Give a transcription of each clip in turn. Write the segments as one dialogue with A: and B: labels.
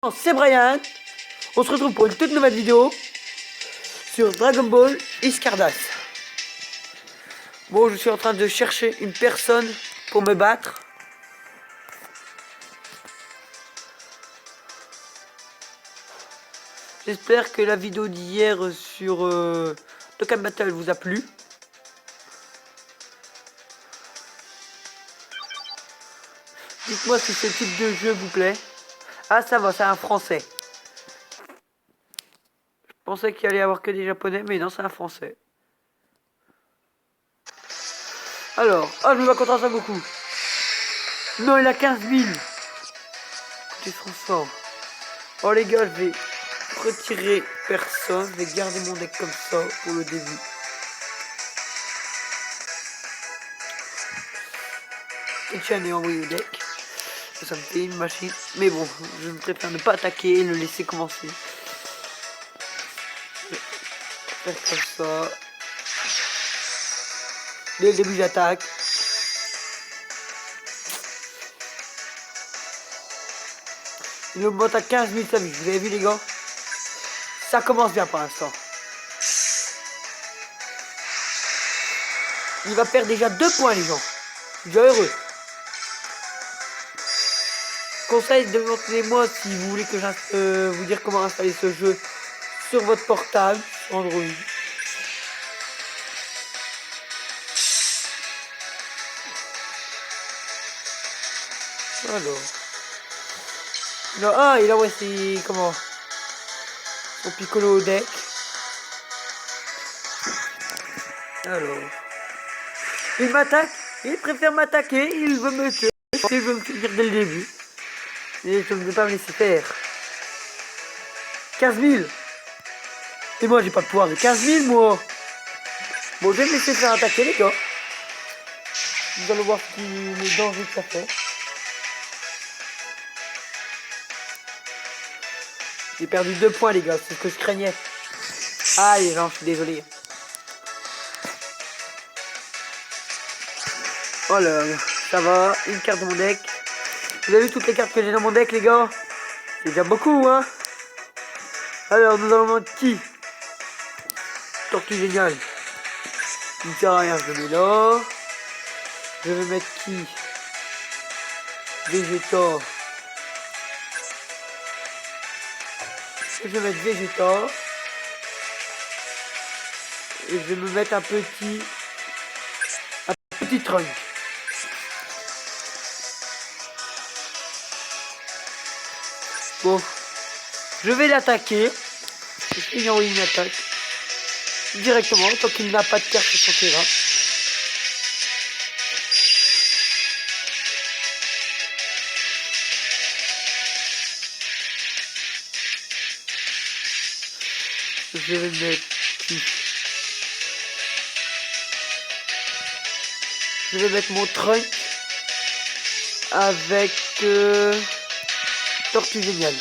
A: C'est Brian, on se retrouve pour une toute nouvelle vidéo sur Dragon Ball Iscardas. Bon, je suis en train de chercher une personne pour me battre. J'espère que la vidéo d'hier sur Dokkan Battle vous a plu. Dites-moi si ce type de jeu vous plaît. Ah, ça va, c'est un français. Je pensais qu'il allait y avoir que des japonais, mais non, c'est un français. Alors, oh, je me bats contre un Sangoku. Non, il a 15 000. Ils sont forts. Oh les gars, je vais retirer personne. Je vais garder mon deck comme ça pour le début. Et tiens, est envoyé au deck. Ça me fait une machine. Mais bon, je préfère ne pas attaquer et le laisser commencer. Je vais faire comme ça. Dès le début, j'attaque. Il augmente à 15 000 sa vie. Vous avez vu, les gars? Ça commence bien pour l'instant. Il va perdre déjà 2 points, les gens. Je suis déjà heureux. Conseil, demandez-moi si vous voulez que je vous dire comment installer ce jeu sur votre portable Android. Alors. Non, ah, il a ouais, c'est comment son Piccolo au deck. Alors. Il m'attaque, il préfère m'attaquer, il veut me tuer, il veut me finir dès le début. Et je ne vais pas me laisser faire. 15 000. Et moi, j'ai pas de pouvoir de 15 000, moi. Bon, je vais me laisser faire attaquer, les gars. Nous allons voir les dangers que ça fait. J'ai perdu 2 points, les gars, c'est ce que je craignais. Ah, les gens, je suis désolé. Oh là, ça va, une carte de mon deck. Vous avez vu toutes les cartes que j'ai dans mon deck, les gars? C'est déjà beaucoup, hein? Alors, nous allons mettre qui? Tortue géniale. Il ne sert à rien, je le mets là. Je vais mettre qui? Vegeta. Je vais mettre Vegeta. Et je vais me mettre un petit Trunk. Bon. Je vais l'attaquer. Je vais lui envoyer une attaque. Directement, tant qu'il n'a pas de carte sur son terrain. Je vais mettre qui? Je vais mettre mon Trunk avec Tortue Géniale.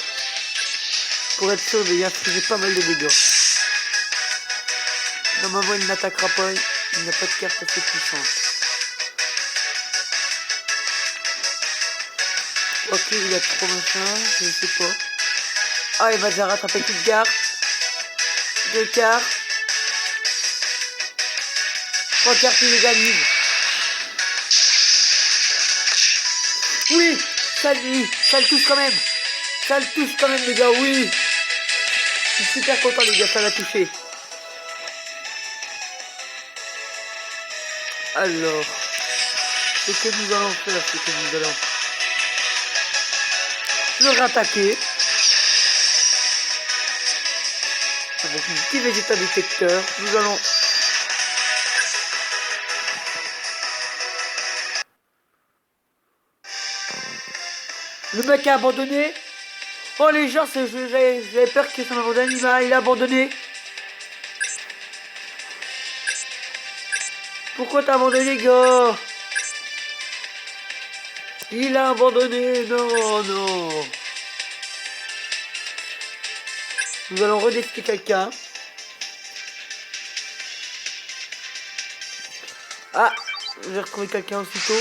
A: Pour être sûr de y infliger pas mal de dégâts. Normalement il n'attaquera pas, il n'a pas de carte assez puissante. Ok, il a trop machin, je ne sais pas. Ah, il va déjà rattraper toute garde. 2 cartes. 3 cartes, il les gagne. Oui, ça le touche quand même. Ça le touche quand même, les gars, oui. Je suis super content, les gars, ça l'a touché. Alors, ce que nous allons faire, c'est que nous allons le rattaquer avec un petit Vegeta détecteur. Nous allons le mec a abandonné. Oh les gens, j'avais peur que ça m'abandonne, il a abandonné. Pourquoi t'as abandonné, gars? Il a abandonné, non, non. Nous allons redéfier quelqu'un. Ah, j'ai retrouvé quelqu'un aussitôt.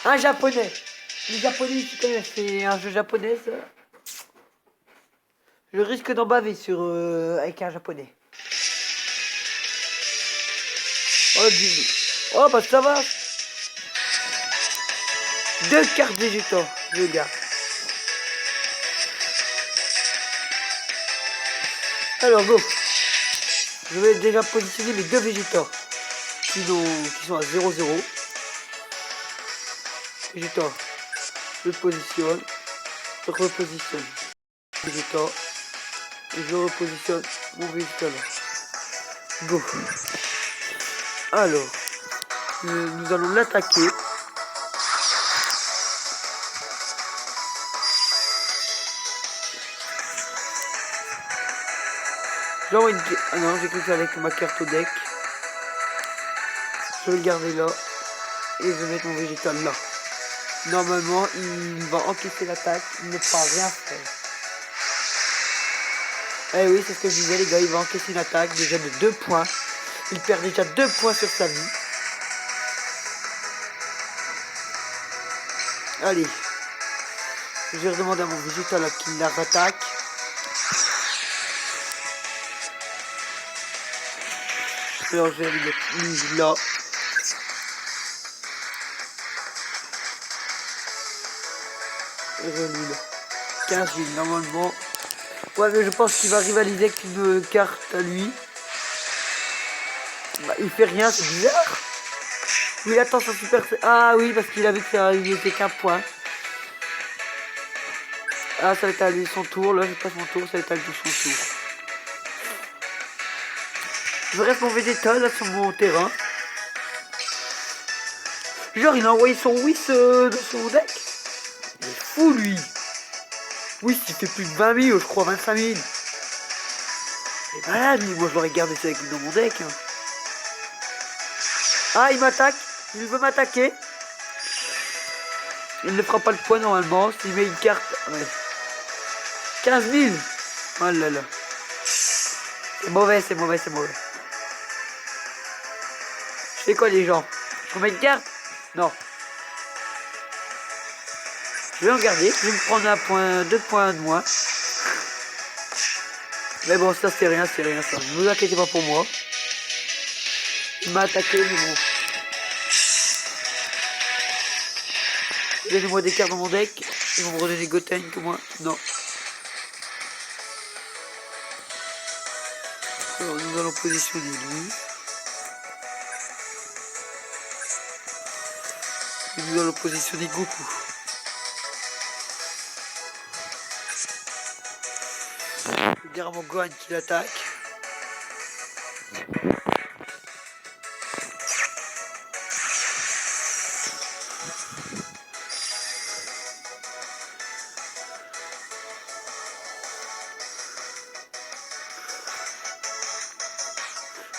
A: Un japonais. Les japonais, ils se connaissent, c'est un jeu japonais, ça. Je risque d'en baver sur avec un japonais. Oh, oh bah ça va. 2 cartes végétaux, je garde. Alors go. Je vais déjà positionner mes 2 végétaux qui sont à 0-0. Végétaux. Je positionne. Je repositionne. Végétaux. Et je repositionne mon végétal. Go. Alors. Nous allons l'attaquer. J'envoie une... Ah non, j'ai cliqué avec ma carte au deck. Je vais le garder là. Et je vais mettre mon végétal là. Normalement, il va encaisser l'attaque. Il ne pourra rien faire. Eh oui, c'est ce que je disais les gars. Il va encaisser une attaque déjà de 2 points. Il perd déjà 2 points sur sa vie. Allez. Je vais redemander à mon végétal qu'il la rattaque. Alors je vais lui mettre lui là. Et lui là. 15 000 normalement. Ouais mais je pense qu'il va rivaliser avec une carte à lui. Bah, il fait rien, c'est bizarre. Oui attends son super... Ah oui parce qu'il a vu que ça lui était qu'un point. Ah ça va être à lui son tour, là je passe mon tour, ça va être à lui son tour. Je reste mon végétal là sur mon terrain. Genre il a envoyé son Whis de son deck. Il est fou lui. Whis il fait plus de 20 000, je crois 25 000. Il est malade lui, moi je l'aurais gardé ça avec dans mon deck. Hein. Ah il m'attaque, il veut m'attaquer. Il ne fera pas le point normalement, s'il met une carte... Ouais. 15 000. Oh là là. C'est mauvais, c'est mauvais, c'est mauvais. Je fais quoi les gens? Je remets une carte? Non. Je vais en garder, je vais me prendre un point, 2 points de moins. Mais bon, ça c'est rien ça. Ne vous inquiétez pas pour moi. Il m'a attaqué, mais bon. Donnez-moi des cartes dans mon deck. Ils vont me redonner Goten que moi. Non. Alors, nous allons positionner lui. Et nous allons positionner Goku. Je vais dire à mon Gohan qui l'attaque.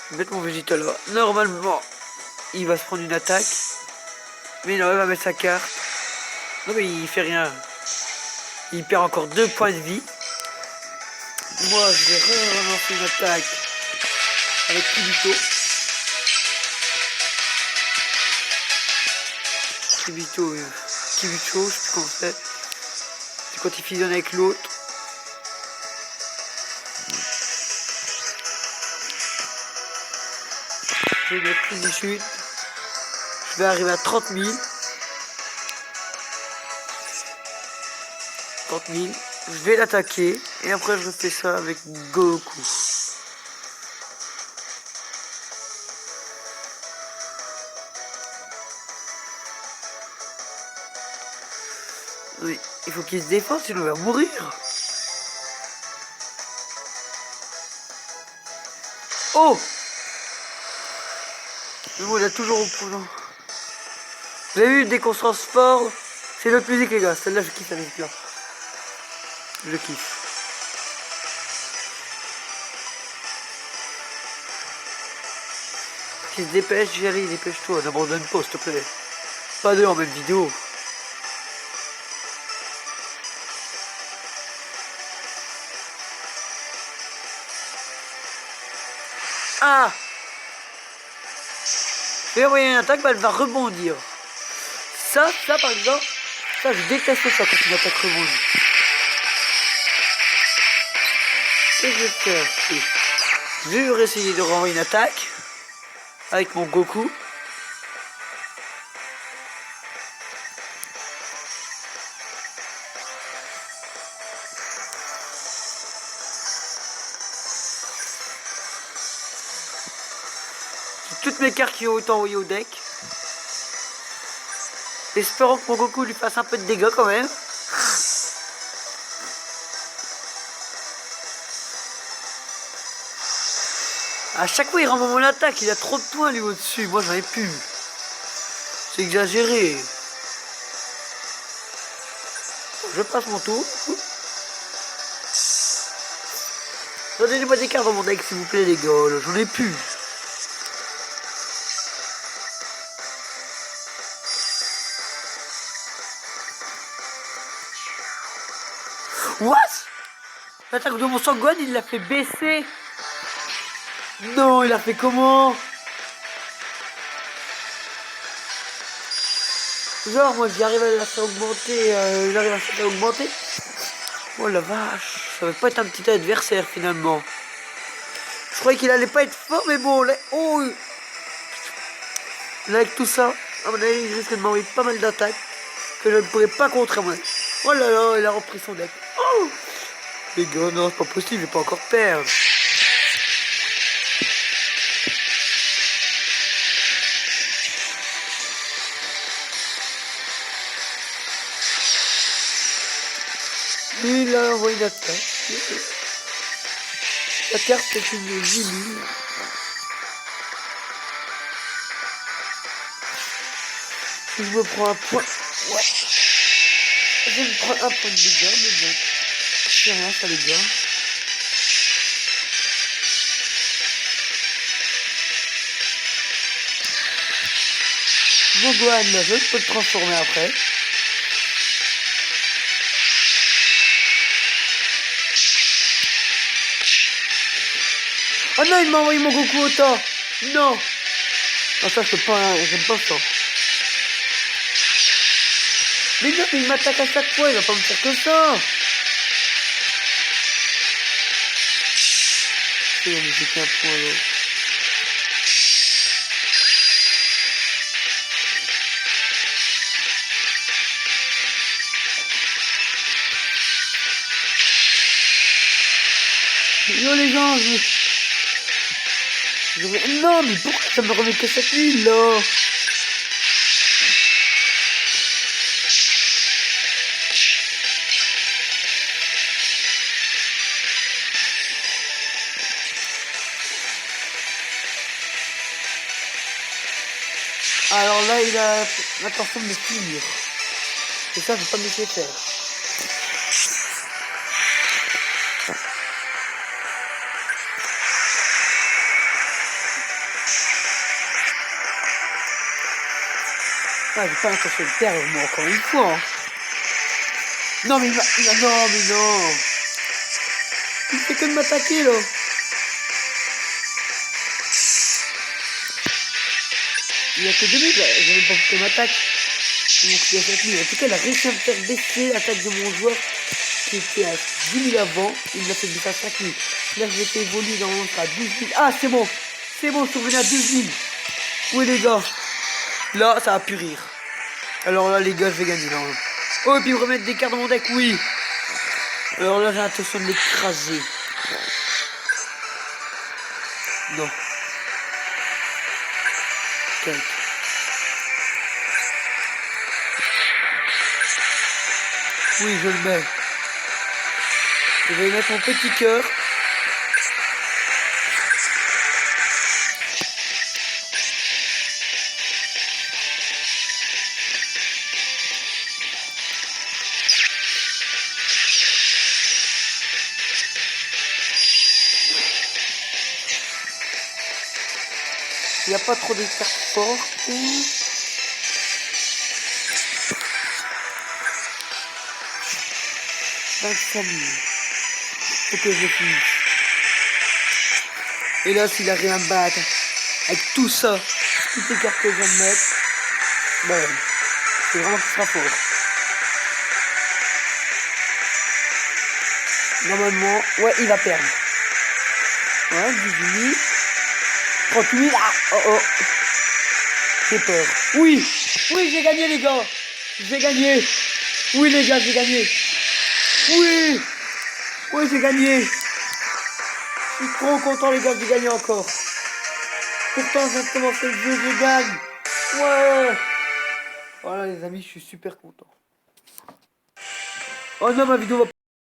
A: Je vais mettre mon végétal là. Normalement, il va se prendre une attaque. Mais non, il va mettre sa carte. Non mais il fait rien. Il perd encore 2 points de vie. Moi je vais relancer une attaque avec Kibito. Kibito, je sais plus comment c'est. C'est quand il fusionne avec l'autre. Je vais mettre plus de chute. Je vais arriver à 30 000. 30 000. Je vais l'attaquer. Et après je refais ça avec Goku. Oui, il faut qu'il se défende sinon il va mourir. Oh! Mais bon, il a toujours au point. Vous avez vu dès qu'on se transforme, c'est notre musique les gars. Celle-là je kiffe la musique là. Je kiffe. Qui se dépêche, Jerry, dépêche-toi, n'abandonne pas s'il te plaît. Pas deux en même vidéo. Ah! Je vais envoyer une attaque, bah, elle va rebondir. Ça par exemple, ça je déteste ça quand une attaque rebondit. Ce que je vais faire, c'est... Je vais essayer de renvoyer une attaque avec mon Goku. Toutes mes cartes qui ont été envoyées au deck. Espérons que mon Goku lui fasse un peu de dégâts quand même. À chaque fois il renvoie mon attaque, il a trop de points lui au-dessus. Moi j'en ai plus. C'est exagéré. Je passe mon tour. Redonnez-moi des cartes dans mon deck s'il vous plaît les gars, j'en ai plus. What? L'attaque de mon Sangwan, il l'a fait baisser. Non, il a fait comment? Genre, moi j'arrive à la faire augmenter, j'arrive à la faire augmenter. Oh la vache, ça va pas être un petit adversaire finalement. Je croyais qu'il allait pas être fort, mais bon, là, oh, là avec tout ça, à mon avis, il risque de m'envoyer pas mal d'attaques que je ne pourrais pas contrer moi. Oh là là, il a repris son deck. Oh les gars, non, c'est pas possible, je vais pas encore perdre. Il a envoyé une attaque. La carte est une Zulu. Si je me prends un point. Ouais. Je me prends un point de dégâts, mais bon. C'est rien ça les gars. Mon Gohan, là, je peux le transformer après. Oh non, il m'a envoyé mon Goku au tas. Non. Non, ça, c'est pas... J'aime pas ça. Mais non, mais il m'attaque à chaque fois, il va pas me faire que ça. Oh, mais j'ai qu'un point là. Yo les gens, non, mais pourquoi ça me remet que cette nuit là? Alors là, il a l'intention de me finir. Et ça, je vais pas me laisser faire. Ah, j'ai pas l'intention de perdre, moi, encore une fois. Hein. Non, mais non, mais non. Il fait que de m'attaquer, là. Il y a que 2000, j'ai même pas fait que m'attaque. Donc, il y a 4000. En tout cas, il a réussi à me faire baisser l'attaque de mon joueur qui était à 10 000 avant. Il l'a fait baisser à 5000. Là, je l'ai fait évoluer dans l'entre à 12 000. Ah, c'est bon. C'est bon, je suis revenu à 12 000. Oui, les gars. Là, ça va plus rire. Alors là, les gars, je vais gagner. Là. Oh, et puis remettre des cartes dans mon deck, oui. Alors là, j'ai l'intention de l'écraser. Non. Tac. Oui, je le mets. Je vais mettre mon petit cœur. Il n'y a pas trop de cartes fortes. 25 000. Faut que je finisse. Et là, s'il arrive à me battre avec tout ça, toutes les cartes que je viens de mettre, ben, c'est vraiment qu'il sera fort. Normalement, ouais, il va perdre. Ouais, 18 000. 38 000. Ah, oh oh. J'ai peur. Oui, oui, j'ai gagné, les gars. J'ai gagné. Oui, les gars, j'ai gagné. Oui, oui, j'ai gagné. Je suis trop content, les gars, j'ai gagné encore. Pourtant, je viens de commencer le jeu, je gagne. Ouais. Voilà, les amis, je suis super content. Oh non, ma vidéo va